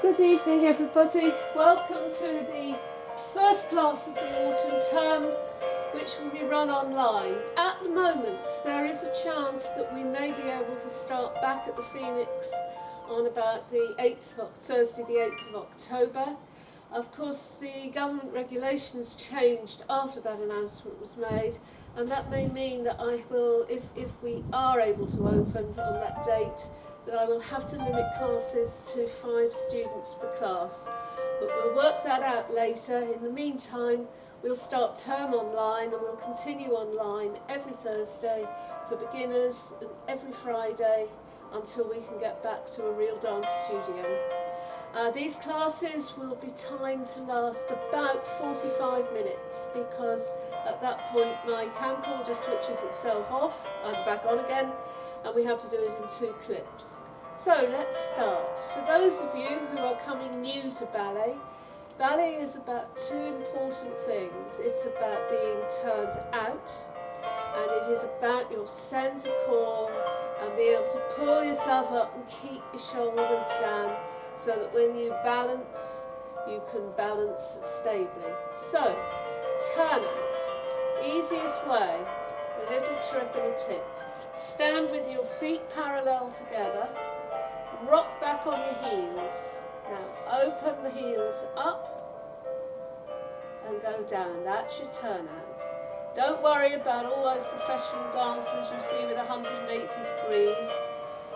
Good evening everybody. Welcome to the first class of the autumn term, which will be run online. At the moment there is a chance that we may be able to start back at the Phoenix on about the Thursday the 8th of October. Of course the government regulations changed after that announcement was made, and that may mean that I will, if we are able to open on that date, that I will have to limit classes to 5 students per class. But we'll work that out later. In the meantime, we'll start term online and we'll continue online every Thursday for beginners and every Friday until we can get back to a real dance studio. These classes will be timed to last about 45 minutes because at that point my camcorder switches itself off, I'm back on again, and we have to do it in 2 clips. So let's start. For those of you who are coming new to ballet, ballet is about 2 important things. It's about being turned out, and it is about your centre core and being able to pull yourself up and keep your shoulders down so that when you balance, you can balance stably. So, turn out. Easiest way, a little trick and a tip. Stand with your feet parallel together, rock back on your heels. Now open the heels up and go down. That's your turnout. Don't worry about all those professional dancers you see with 180 degrees.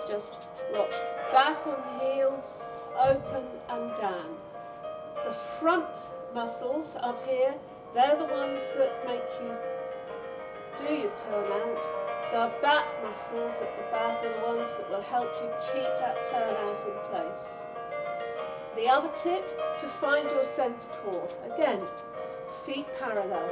Just rock back on the heels, open and down. The front muscles up here, they're the ones that make you do your turnout. The back muscles at the back are the ones that will help you keep that turnout in place. The other tip, to find your centre core. Again, feet parallel.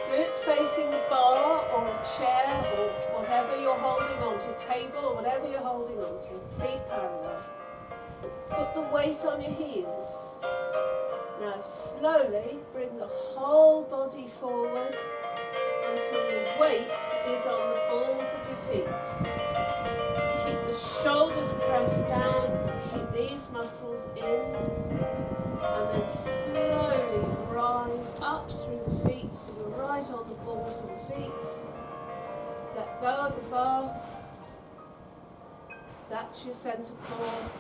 Do it facing the bar or a chair or whatever you're holding onto, table or whatever you're holding onto. Feet parallel. Put the weight on your heels. Now slowly bring the whole body forward until the weight is on the balls of your feet. Keep the shoulders pressed down, keep these muscles in, and then slowly rise up through the feet so you're right on the balls of the feet. Let go of the bar. That's your centre core.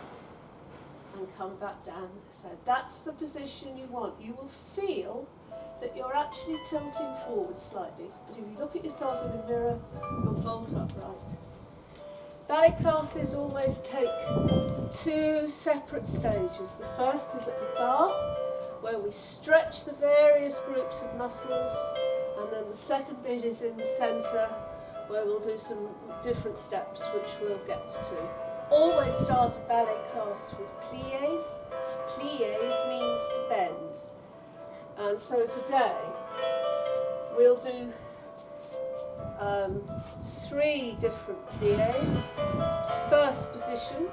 And come back down. So that's the position you want. You will feel that you're actually tilting forward slightly, but if you look at yourself in the mirror, you'll bolt upright. Ballet classes always take 2 separate stages. The first is at the bar, where we stretch the various groups of muscles, and then the second bit is in the centre, where we'll do some different steps, which we'll get to. Always start a ballet class with pliés. Pliés means to bend. And so today we'll do 3 different pliés. First position,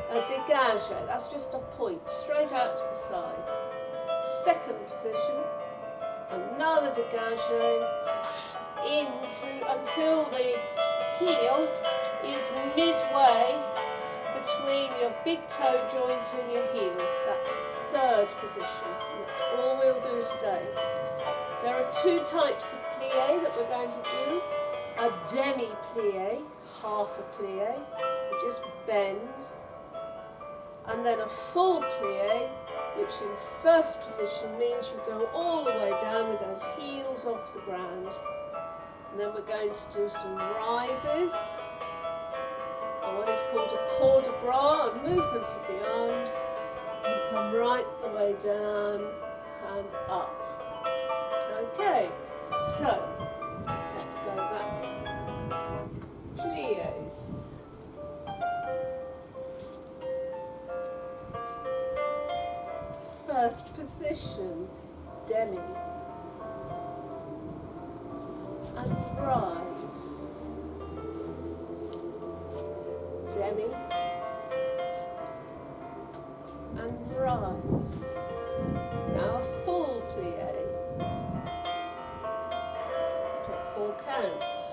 a dégagé, that's just a point, straight out to the side. Second position, another dégagé, until the heel is midway between your big toe joint and your heel. That's third position. That's all we'll do today. There are 2 types of plié that we're going to do. A demi-plié, half a plié, you just bend. And then a full plié, which in first position means you go all the way down with those heels off the ground. And then we're going to do some rises, or what is called a port de bras, a movement of the arms. You come right the way down and up. Okay, so let's go back. Pliés. First position, demi. And rise. Demi. And rise. Now a full plié. Take 4 counts.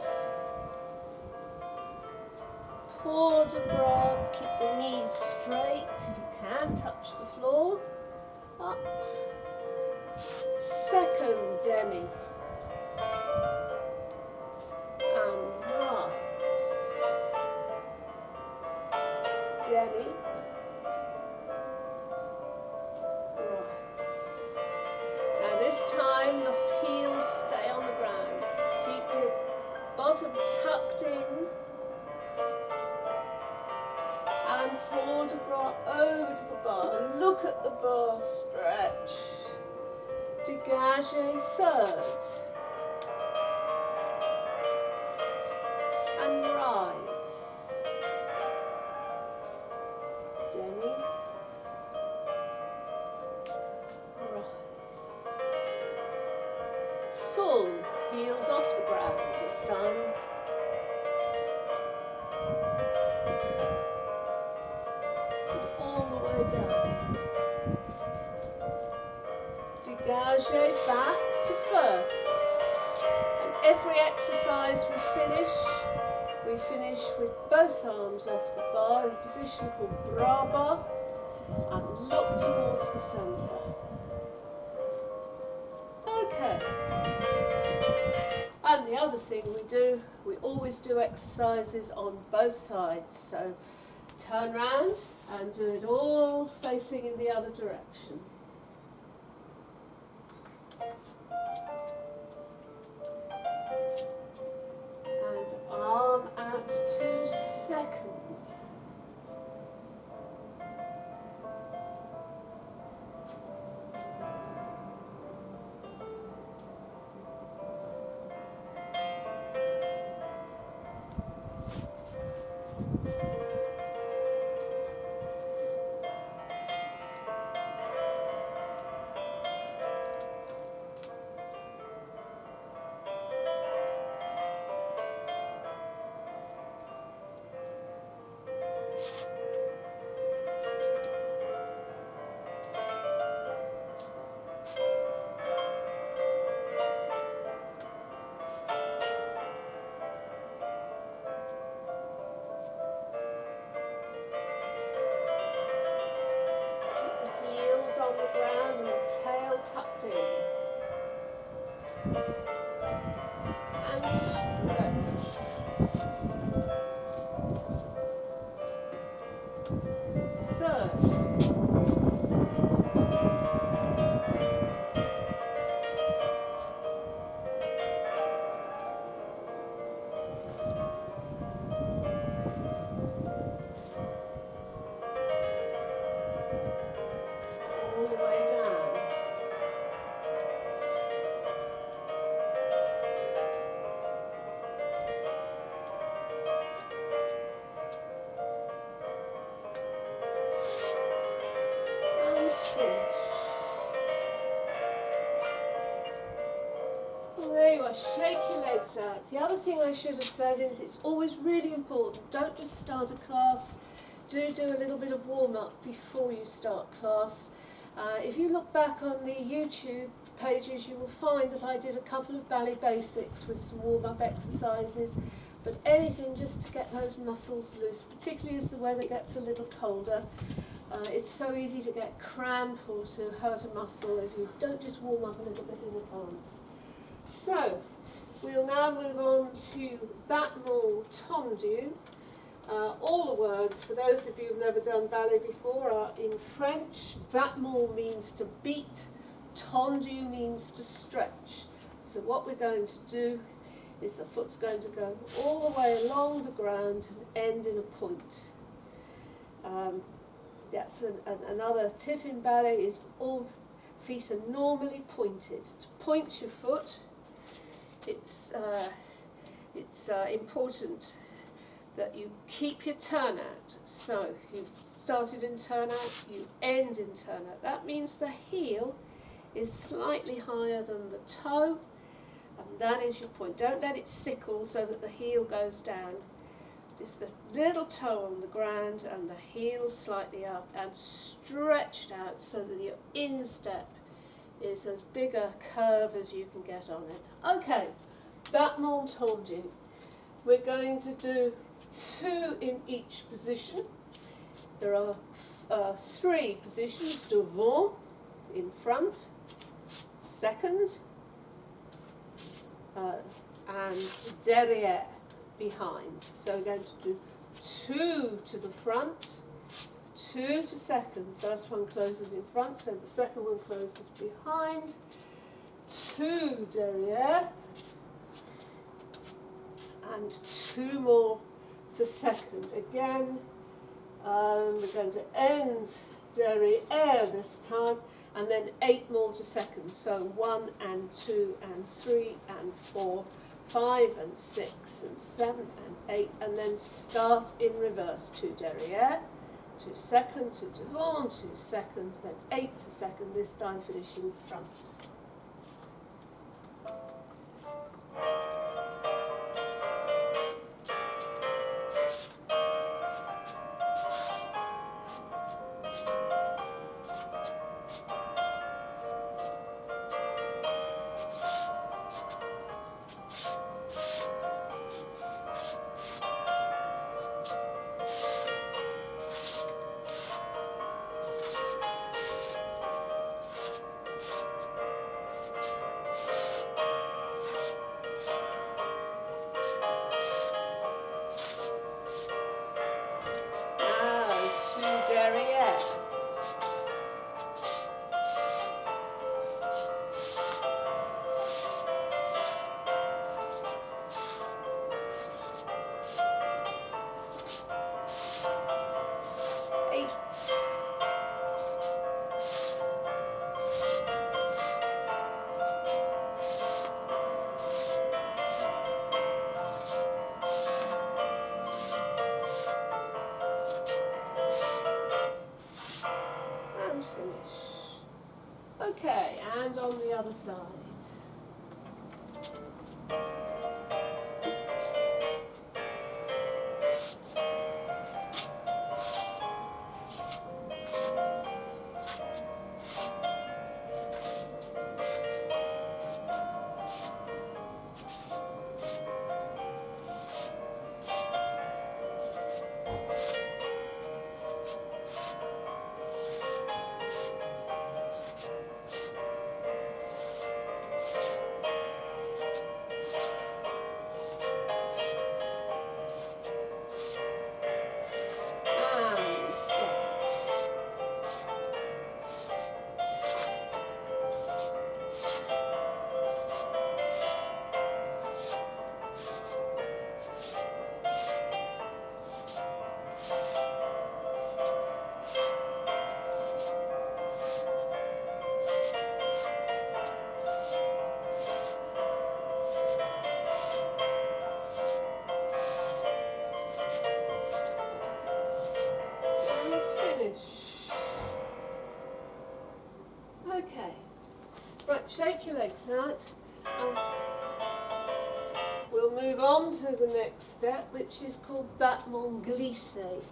Port de bras, keep the knees straight if you can, touch the floor. Up. Second demi. And rise. Demi. Rise. Now this time the heels stay on the ground. Keep your bottom tucked in. And port de bras over to the bar. Look at the bar stretch. Dégagez third. And rise. Demi. Rise. Full. Heels off the ground this time. All the way down. Dégagez back to first. And every exercise we finish with both arms off the bar in a position called bras bas and look towards the centre. Okay. And the other thing we always do exercises on both sides. So turn round and do it all facing in the other direction. And arm out to second. On the ground and the tail tucked in. And stretch. Third. All the way down. And finish. Well, there you are, shake your legs out. The other thing I should have said is it's always really important, don't just start a class, do a little bit of warm-up before you start class. If you look back on the YouTube pages, you will find that I did a couple of ballet basics with some warm-up exercises, but anything just to get those muscles loose, particularly as the weather gets a little colder. It's so easy to get cramp or to hurt a muscle if you don't just warm up a little bit in advance. So, we'll now move on to battement tendu. All the words, for those of you who've never done ballet before, are in French. Battement means to beat, tendu means to stretch. So what we're going to do is the foot's going to go all the way along the ground and end in a point. That's another tip in ballet is all feet are normally pointed. To point your foot, it's important that you keep your turnout. So you've started in turnout, you end in turnout. That means the heel is slightly higher than the toe, and that is your point. Don't let it sickle so that the heel goes down. Just the little toe on the ground and the heel slightly up and stretched out so that your instep is as big a curve as you can get on it. Okay, battement tendu. We're going to do 2 in each position. There are 3 positions: devant, in front, second, and derrière, behind. So we're going to do 2 to the front, 2 to second. First one closes in front, so the second one closes behind. 2 derrière, and 2 more to second. Again, we're going to end derrière this time, and then 8 more to second. So 1 and 2 and 3 and 4, 5 and 6 and 7 and 8, and then start in reverse. 2 derrière, 2 second, 2 devant, 2 second, then 8 to second, this time finishing front. Okay, and on the other side. Okay, right, shake your legs out. We'll move on to the next step, which is called battement glissé.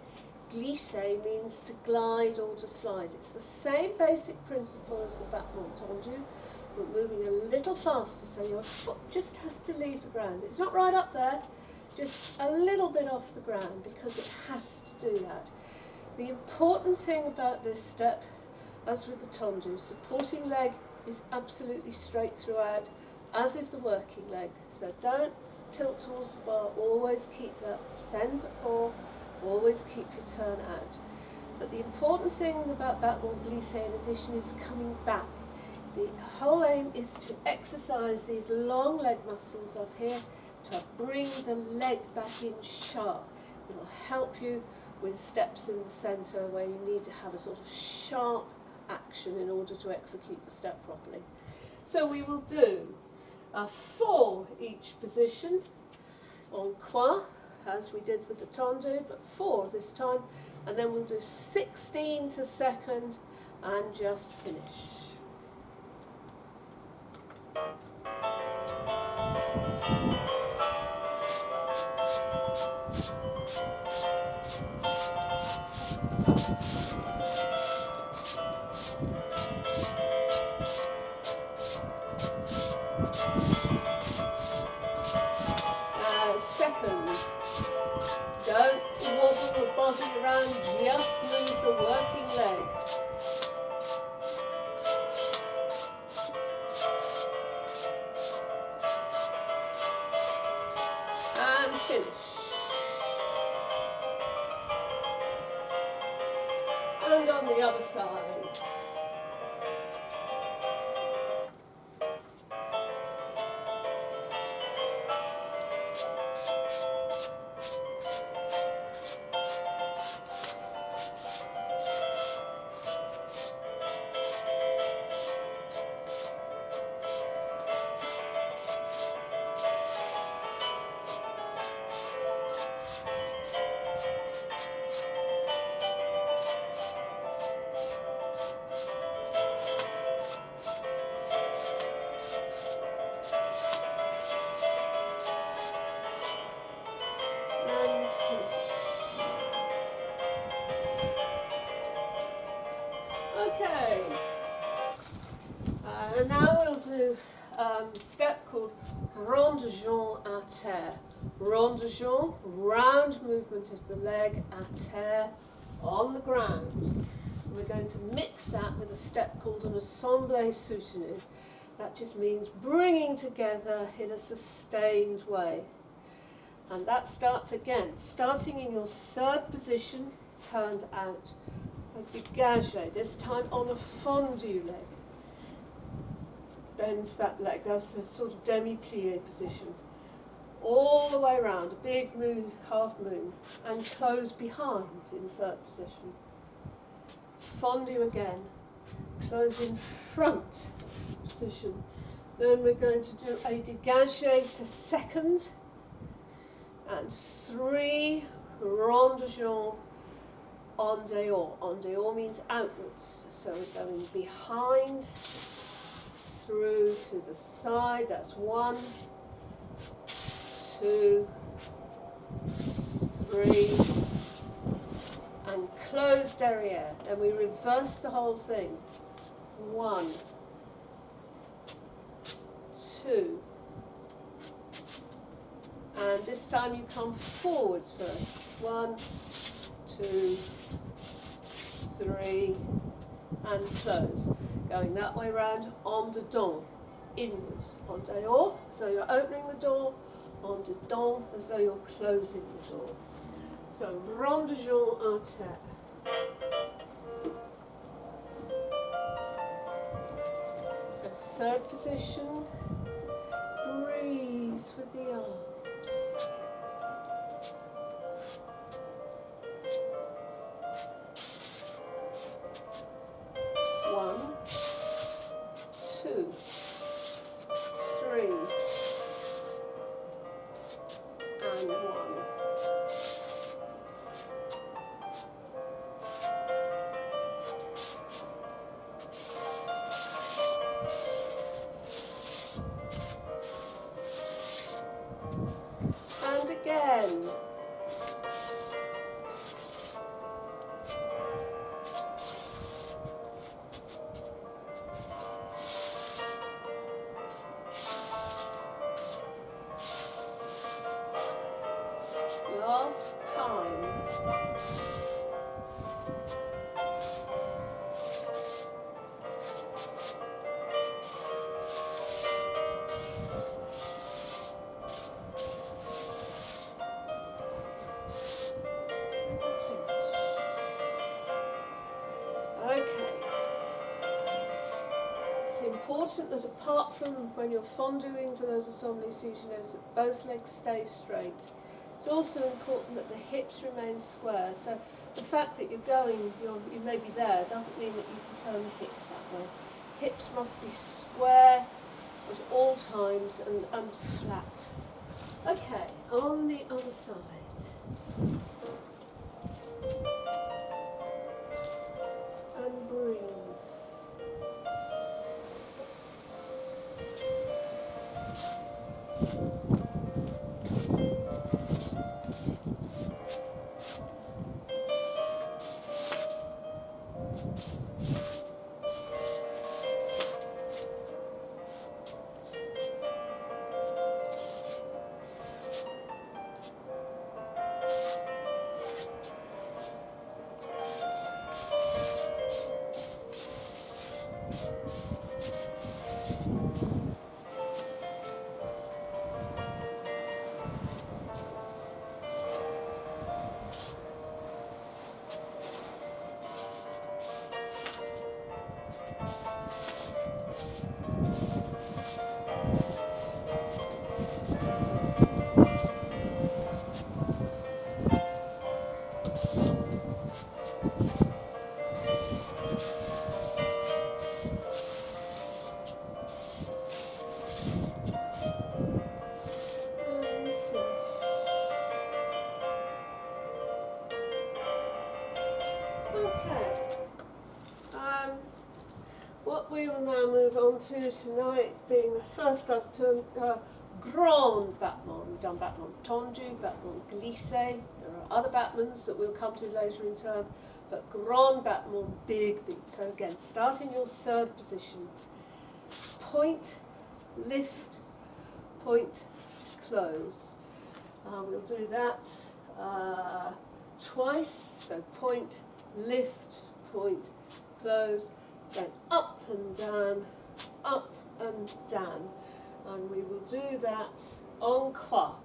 Glissé means to glide or to slide. It's the same basic principle as the battement tendu, but moving a little faster, so your foot just has to leave the ground. It's not right up there, just a little bit off the ground, because it has to do that. The important thing about this step, as with the tendu, supporting leg is absolutely straight throughout, as is the working leg. So don't tilt towards the bar, always keep that centre core, always keep your turn out. But the important thing about battement glissé in addition is coming back. The whole aim is to exercise these long leg muscles up here to bring the leg back in sharp. It will help you with steps in the centre where you need to have a sort of sharp action in order to execute the step properly. So we will do 4 each position en croix, as we did with the tendu, but 4 this time, and then we'll do 16 to second and just finish. Second, go way around, just move the working leg. And finish. And on the other side. Okay, and now we'll do a step called rond de jambe à terre. Rond de jambe, round movement of the leg à terre, on the ground. We're going to mix that with a step called an assemblée soutenue. That just means bringing together in a sustained way. And that starts again, starting in your third position, turned out. A dégagé, this time on a fondu leg. Bends that leg, that's a sort of demi-plié position. All the way around, a big moon, half moon, and close behind in third position. Fondu again, close in front position. Then we're going to do a dégagé to second, and 3 rond de jambe en dehors. En dehors means outwards. So we're going behind, through to the side. That's 1, 2, 3, and close derrière. Then we reverse the whole thing. 1, 2, and this time you come forwards first. 1, 2, 3, and close. Going that way round, en dedans, inwards. En dehors, as though you're opening the door. En dedans, as though you're closing the door. So, rond de jambe à terre. So, third position. Breathe with the arms. 1, 2, 3, and 1. And again. Last time. Okay. It's important that apart from when you're fonduing for those assemblées soutenues that both legs stay straight. It's also important that the hips remain square. So the fact that you may be there doesn't mean that you can turn the hip that way. Hips must be square at all times and flat. Okay, on the other side. And breathe. Okay. What we will now move on to tonight, being the first class term, grand battement. We've done battement tendu, battement glissé. There are other battements that we'll come to later in term, but grand battement, big beat. So again, start in your third position. Point, lift, point, close. We'll do that twice. So point, lift, point, close. Then up and down, and we will do that en croix.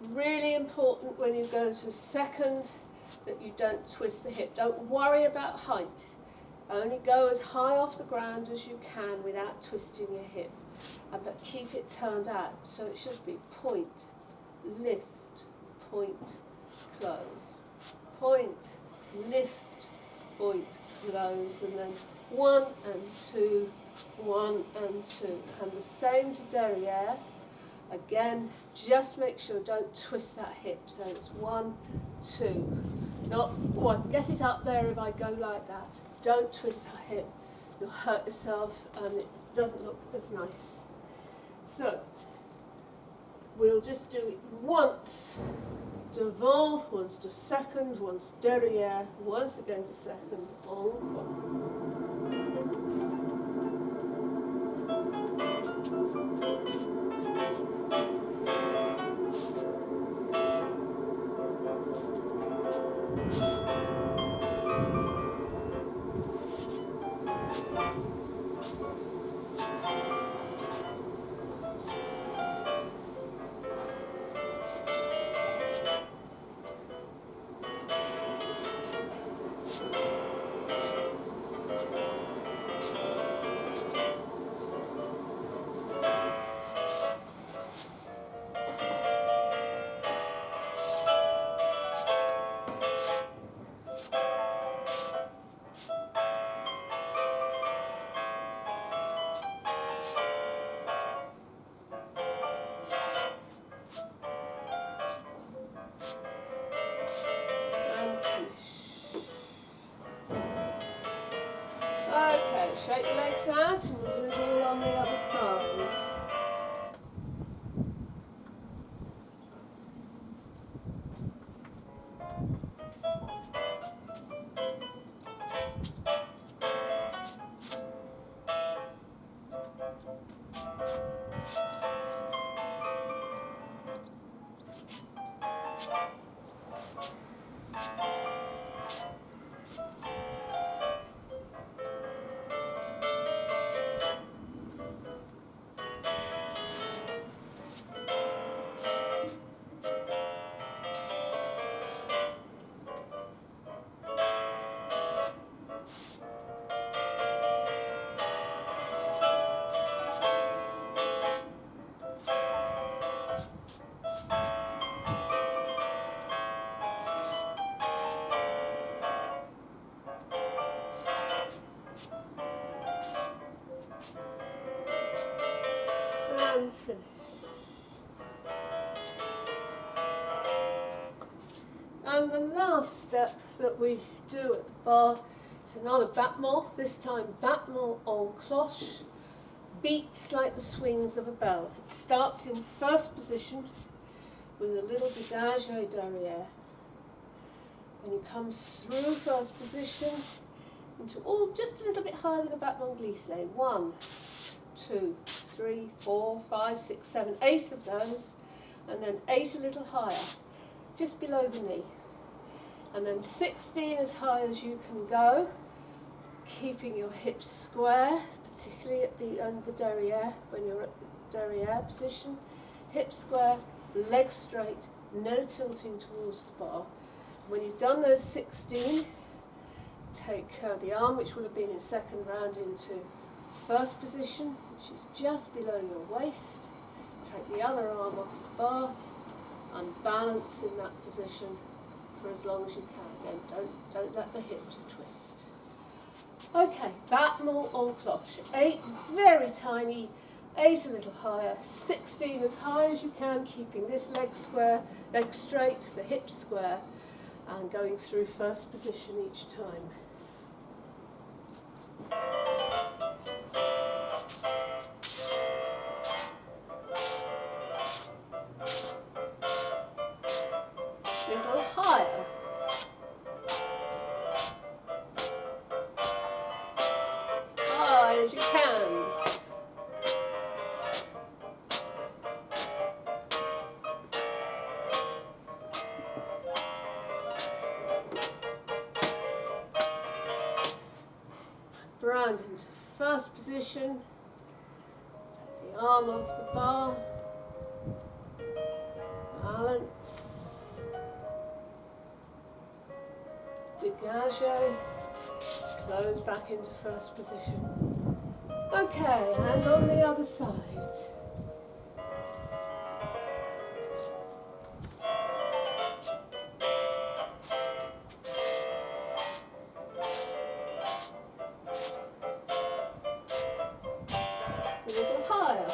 Really important when you go to second that you don't twist the hip. Don't worry about height. Only go as high off the ground as you can without twisting your hip, but keep it turned out. So it should be point, lift, point, close, point, lift, point, close, and then 1 and 2, 1 and 2. And the same to derrière. Again, just make sure, don't twist that hip. So it's 1, 2. Not, oh, I can get it up there if I go like that. Don't twist that hip. You'll hurt yourself and it doesn't look as nice. So, we'll just do it once devant, once to second, once derrière, once again to second, en croix. Okay, shake your legs out and we'll do it all on the other side. And finish. And the last step that we do at the bar is another battement, this time battement en cloche, beats like the swings of a bell. It starts in first position with a little dégagé derrière. And you come through first position into just a little bit higher than a battement glissé. 1, 2, 3, 4, 5, 6, 7, 8 of those, and then 8 a little higher, just below the knee. And then 16 as high as you can go, keeping your hips square, particularly at the end of the derrière, when you're at the derrière position. Hips square, legs straight, no tilting towards the bar. When you've done those 16, take the arm, which will have been in second round, into first position, which is just below your waist. Take the other arm off the bar and balance in that position. for as long as you can. Then don't let the hips twist. Okay, battement en cloche. 8 very tiny, 8 a little higher, 16 as high as you can, keeping this leg square, leg straight, the hips square, and going through first position each time. Little higher. High as you can. Round into first position. Take the arm off the bar. Balance. Dégagez. Close back into first position. Okay, and on the other side. A little higher.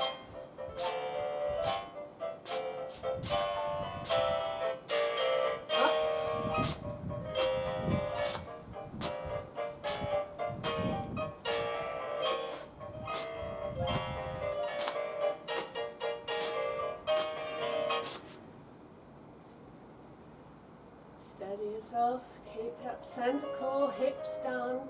Up. Steady yourself, keep that center core, hips down.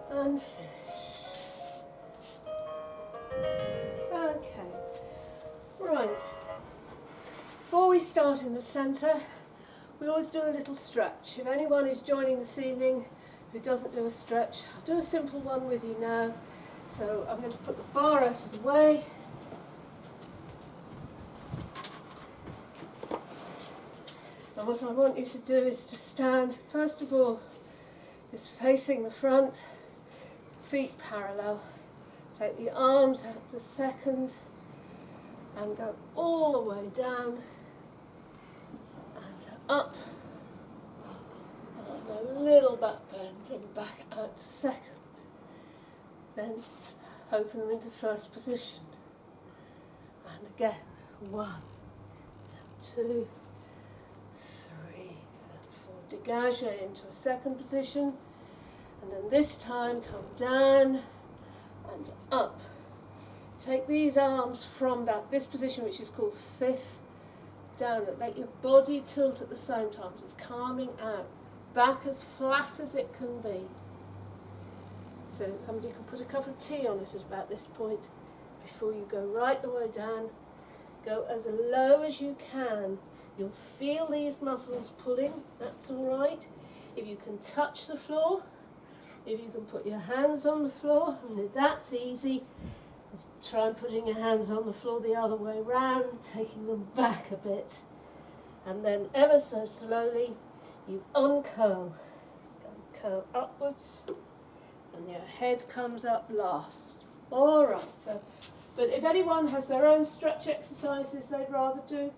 And finish. Okay, right. Before we start in the center, we always do a little stretch. If anyone is joining this evening who doesn't do a stretch, I'll do a simple one with you now. So I'm going to put the bar out of the way. And what I want you to do is to stand, first of all, just facing the front, feet parallel. Take the arms out to second and go all the way down and up. And a little back bend and back out to second. Then open them into first position. And again, 1, 2, 3, and 4. Dégagez into a second position. And then this time come down and up. Take these arms from this position, which is called fifth, down and let your body tilt at the same time, just calming out. Back as flat as it can be. So you can put a cup of tea on it at about this point before you go right the way down. Go as low as you can. You'll feel these muscles pulling, that's all right. If you can touch the floor, if you can put your hands on the floor, I mean, that's easy. Try putting your hands on the floor the other way round, taking them back a bit. And then ever so slowly, you uncurl. Curl upwards, and your head comes up last. All right, but if anyone has their own stretch exercises they'd rather do,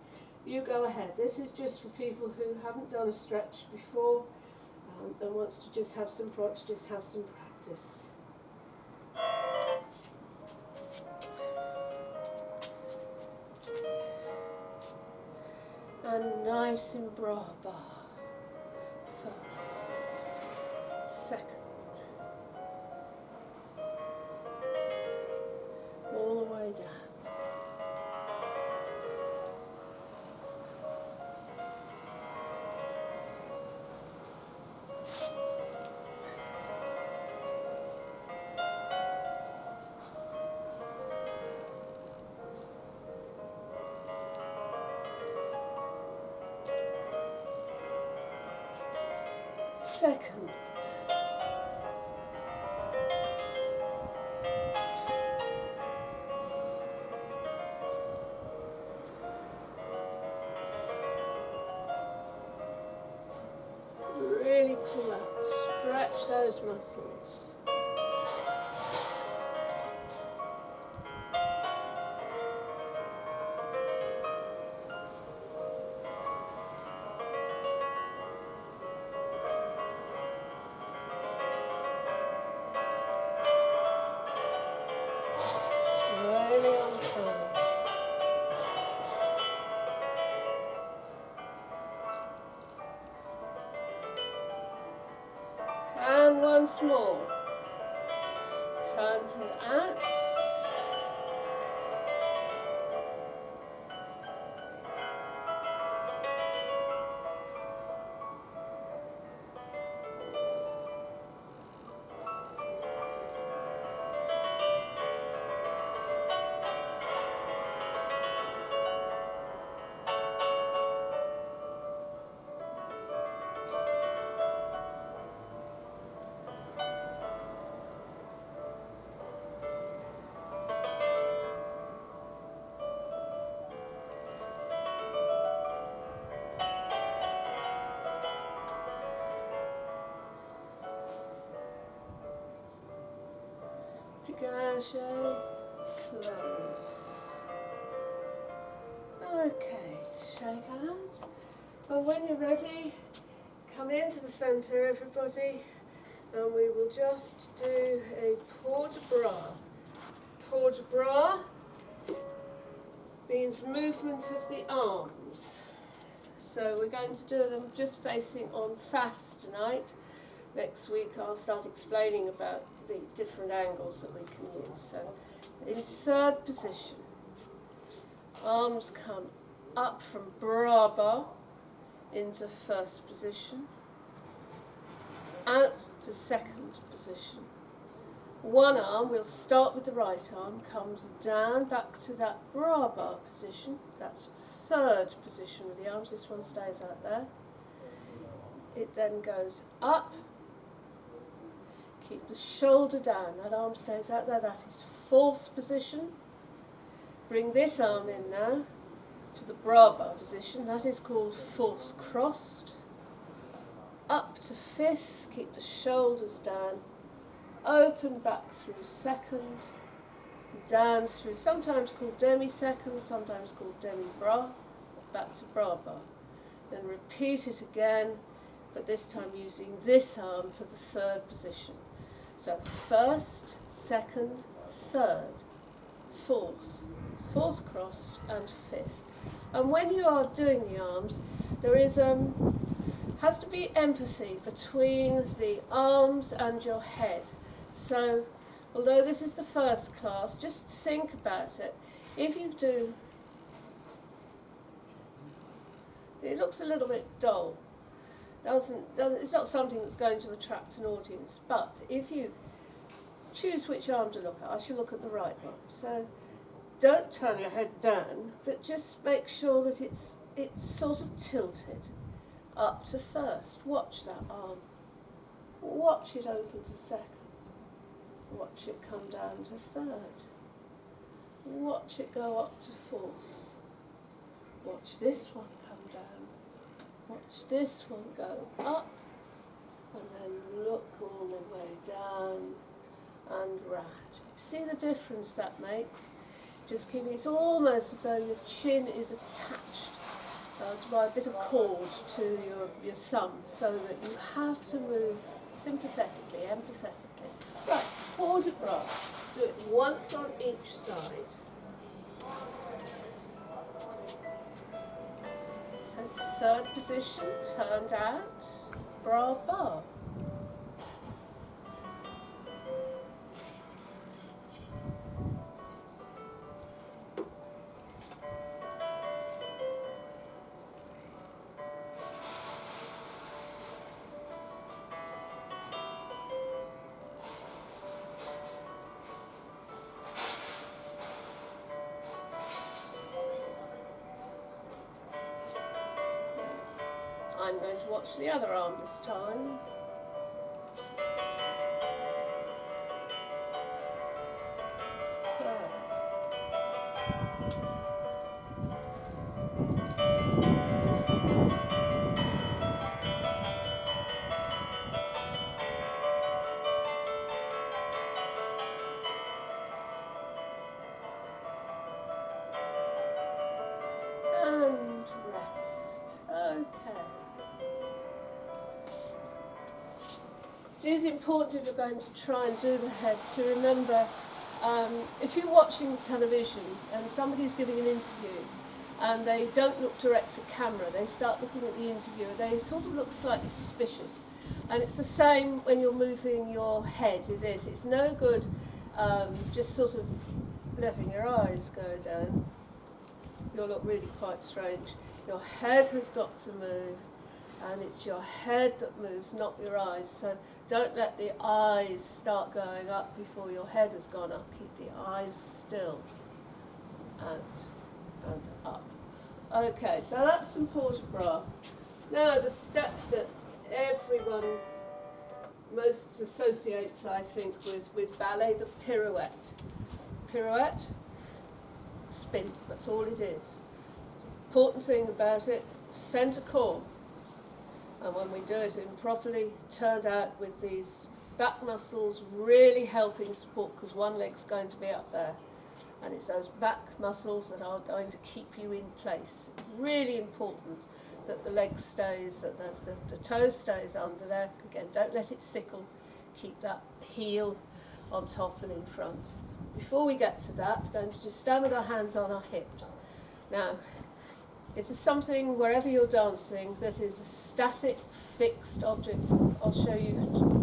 you go ahead. This is just for people who haven't done a stretch before and wants to just have some practice. And nice in bra bar. First, second, all the way down. Second. Really pull out, stretch those muscles. once more. Turn to the ants. Dégage, close. Okay, shake hands. And when you're ready, come into the centre, everybody, and we will just do a port de bras. Port de bras means movement of the arms. So we're going to do them just facing on face tonight. Next week I'll start explaining about the different angles that we can use. So in third position, arms come up from bra bar into first position, out to second position. One arm, we'll start with the right arm, comes down back to that bra bar position. That's third position with the arms. This one stays out there. It then goes up. Keep the shoulder down, that arm stays out there, that is fourth position. Bring this arm in now to the bra bar position, that is called fourth crossed. Up to fifth, keep the shoulders down, open back through second, down through, sometimes called demi-second, sometimes called demi-bras, back to bra bar. Then repeat it again, but this time using this arm for the third position. So first, second, third, fourth, fourth crossed and fifth. And when you are doing the arms, there is has to be empathy between the arms and your head. So although this is the first class, just think about it. If you do, it looks a little bit dull. It's not something that's going to attract an audience, but if you choose which arm to look at, I shall look at the right one. So don't turn your head down, but just make sure that it's sort of tilted up to first. Watch that arm. Watch it open to second. Watch it come down to third. Watch it go up to fourth. Watch this one come down. Watch this one go up, and then look all the way down and round. See the difference that makes? Just keeping, it's almost as though your chin is attached by a bit of cord to your thumb, so that you have to move sympathetically, empathetically. Right, port de bras. Do it once on each side. So third position, turned out, bra bar. I'm going to watch the other arm this time. Third. And rest. Okay. It is important, if you're going to try and do the head, to remember, if you're watching television and somebody's giving an interview and they don't look direct at camera. They start looking at the interviewer. They sort of look slightly suspicious. And it's the same when you're moving your head with this. It's no good just sort of letting your eyes go down. You'll look really quite strange. Your head has got to move, and it's your head that moves, not your eyes. So don't let the eyes start going up before your head has gone up. Keep the eyes still. Out and up. Okay, so that's some port de bras. Now the step that everyone most associates, I think, with ballet, the pirouette. Pirouette, spin, that's all it is. Important thing about it, centre core. And when we do it in properly turned out with these back muscles really helping support, because one leg's going to be up there. And it's those back muscles that are going to keep you in place. Really important that the leg stays, that the toe stays under there. Again, don't let it sickle. Keep that heel on top and in front. Before we get to that, we're going to just stand with our hands on our hips. Now, if there's something wherever you're dancing that is a static, fixed object, I'll show you,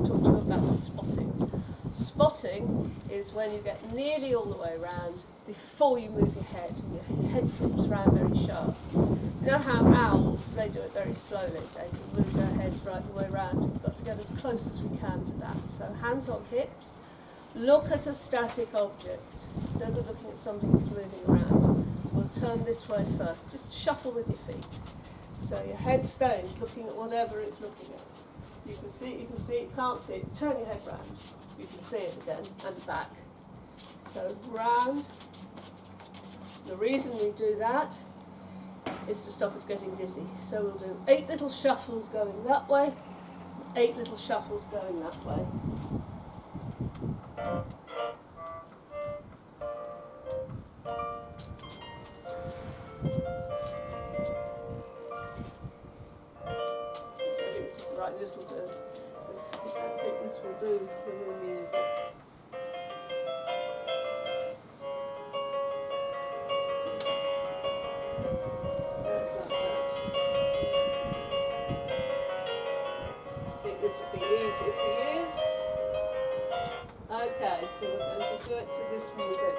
talk to you about spotting. Spotting is when you get nearly all the way around before you move your head, and your head flips around very sharp. You know how owls, they do it very slowly. They can move their heads right the way around. We've got to get as close as we can to that. So hands on hips, look at a static object. Don't be looking at something that's moving around. We'll turn this way first. Just shuffle with your feet. So your head stays looking at whatever it's looking at. You can see it, you can see it, can't see it. Turn your head round. You can see it again, and back. So round. The reason we do that is to stop us getting dizzy. So we'll do 8 little shuffles going that way, 8 little shuffles going that way. I think this is the right, this will do. I think this will do with the music. This would be easy to use. Okay, so we're going to do it to this music.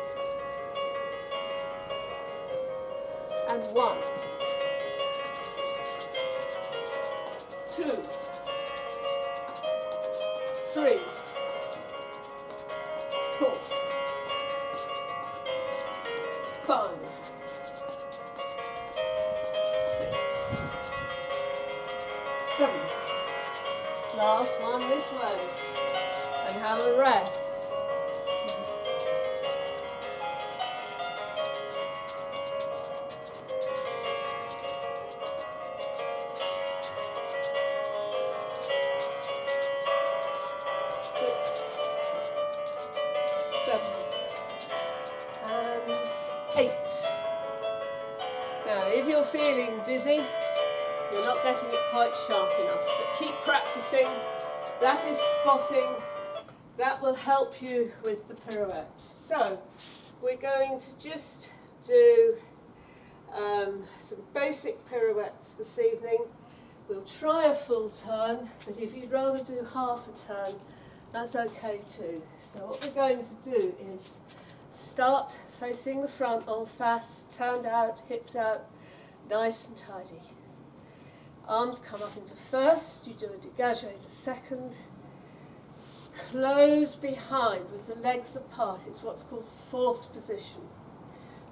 And 1, 2, 3, 4, 5, 6, 7. Last one this way, and have a rest. 6, 7, and 8. Now, if you're feeling dizzy, you're not getting it quite sharp enough, but keep practicing. That is spotting. That will help you with the pirouettes. So we're going to just do some basic pirouettes this evening. We'll try a full turn, but if you'd rather do half a turn, that's okay too. So what we're going to do is start facing the front on fast, turned out, hips out, nice and tidy. Arms come up into first, you do a dégagé to second. Close behind with the legs apart. It's what's called force position.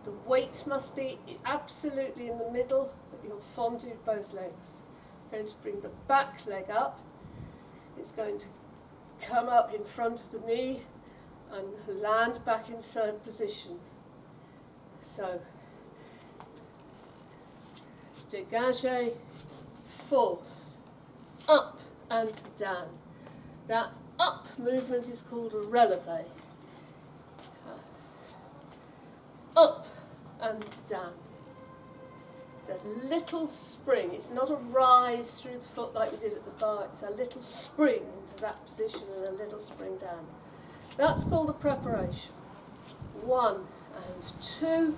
The weight must be absolutely in the middle, but you'll fondue both legs. Going to bring the back leg up. It's going to come up in front of the knee and land back in third position. So, dégagé, force, up and down. That up movement is called a relevé. Up and down. It's a little spring. It's not a rise through the foot like we did at the bar. It's a little spring into that position and a little spring down. That's called a preparation. 1 and 2,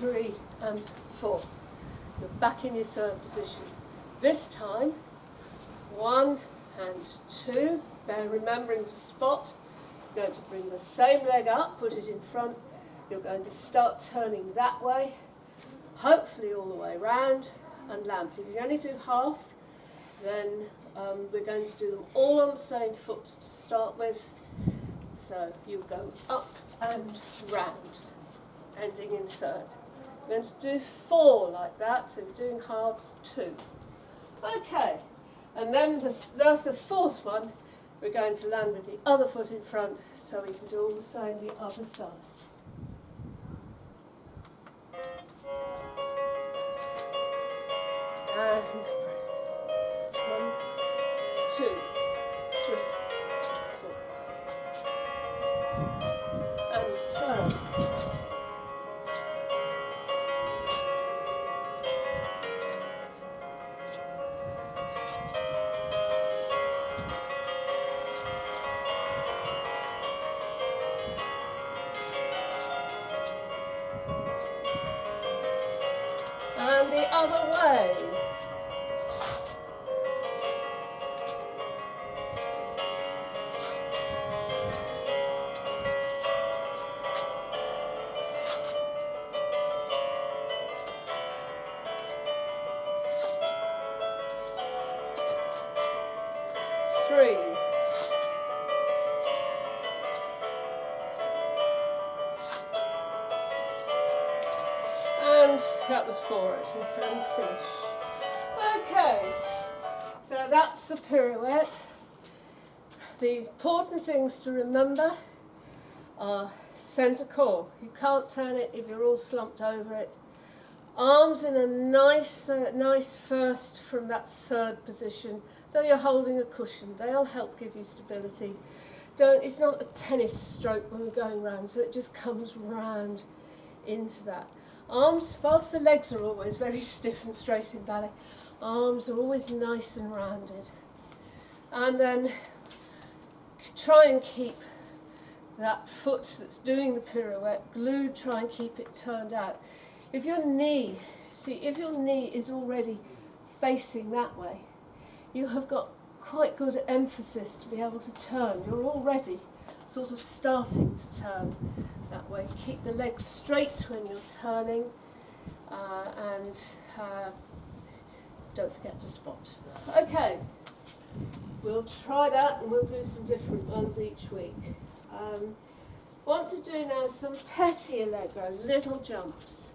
3 and 4. You're back in your third position. This time, 1 and 2. Remembering to spot. You're going to bring the same leg up, put it in front. You're going to start turning that way, hopefully all the way round, and land. If you only do half, then we're going to do them all on the same foot to start with. So you go up and round, ending in third. We're going to do 4 like that, so we're doing halves 2. Okay, and then there's the fourth one. We're going to land with the other foot in front, so we can do all the same the other side. And breath. 1, 2, 3, 4. And turn. And the other way. Three. And that was 4 actually, and finish. Okay, so that's the pirouette. The important things to remember are centre core. You can't turn it if you're all slumped over it. Arms in a nice first from that third position, though you're holding a cushion. They'll help give you stability. It's not a tennis stroke when we're going round, so it just comes round into that. Arms, whilst the legs are always very stiff and straight in ballet, arms are always nice and rounded. And then try and keep that foot that's doing the pirouette glued, try and keep it turned out. If your knee is already facing that way, you have got quite good emphasis to be able to turn. You're already sort of starting to turn that way. Keep the legs straight when you're turning, and don't forget to spot. Okay, we'll try that and we'll do some different ones each week. Want to do now some petit allegro, little jumps.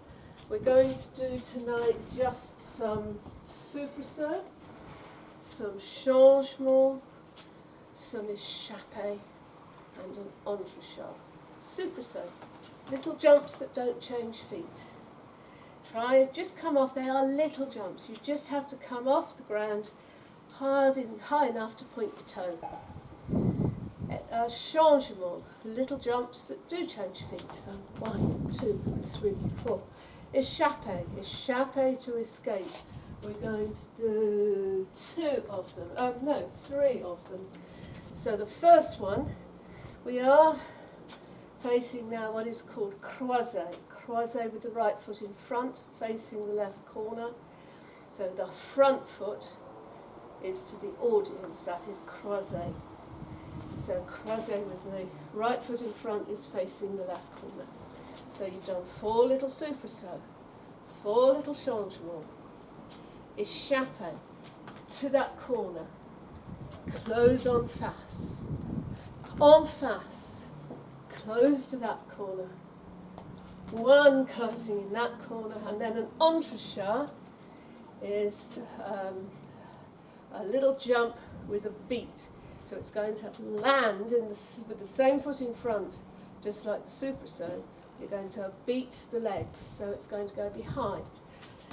We're going to do tonight just some soubresaut, some changement, some échappé, and an entrechat. Soubresaut, little jumps that don't change feet. Just come off, they are little jumps. You just have to come off the ground high enough to point your toe. Changement, little jumps that do change feet. So 1, 2, 3, 4. Échappé to escape. We're going to do 2 of them. 3 of them. So the first one, we are facing now what is called croisé. Croisé with the right foot in front, facing the left corner. So the front foot is to the audience, that is croisé. So croisé with the right foot in front is facing the left corner. So you've done 4 little soubresauts, 4 little changements. Échappé to that corner. Close en face. En face. Close to that corner. 1 closing in that corner, and then an entrechat is a little jump with a beat. So it's going to land with the same foot in front, just like the soubresaut. You're going to beat the legs, so it's going to go behind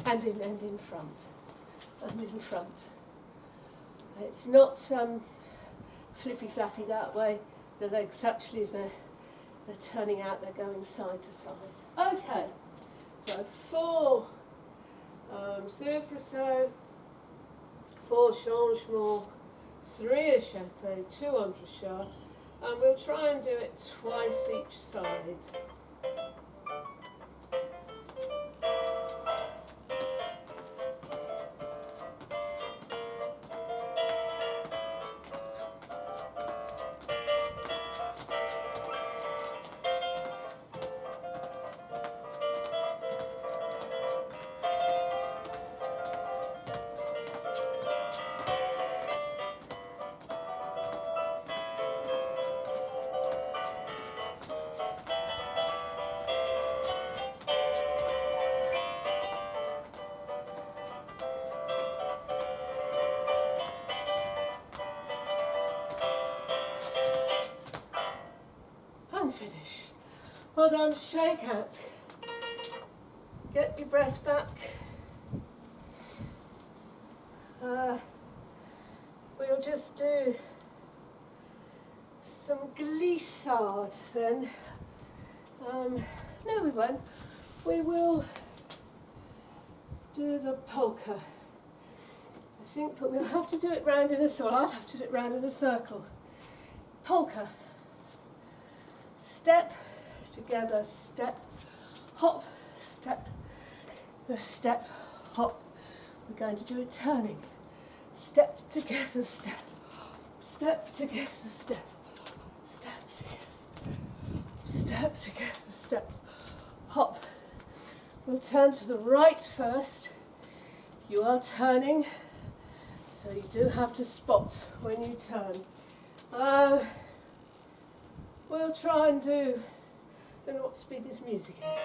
and in front, and in front. It's not flippy flappy that way. The legs actually, they're turning out, they're going side to side. Okay, so 4 soubresaut, 4 changements, 3 échappés, 2 entrechats, and we'll try and do it twice each side. Well done, shake out. Get your breath back. We'll just do some glissade then. No, we won't. We will do the polka. I think, but we'll have to do it round in a circle. I'll have to do it round in a circle. Polka. Step, together, step, hop, step, the step, hop. We're going to do it turning. Step, together, step, step, together, step, step, together, step, together, step, hop. We'll turn to the right first. You are turning, so you do have to spot when you turn. We'll try and do, I don't know what speed this music is.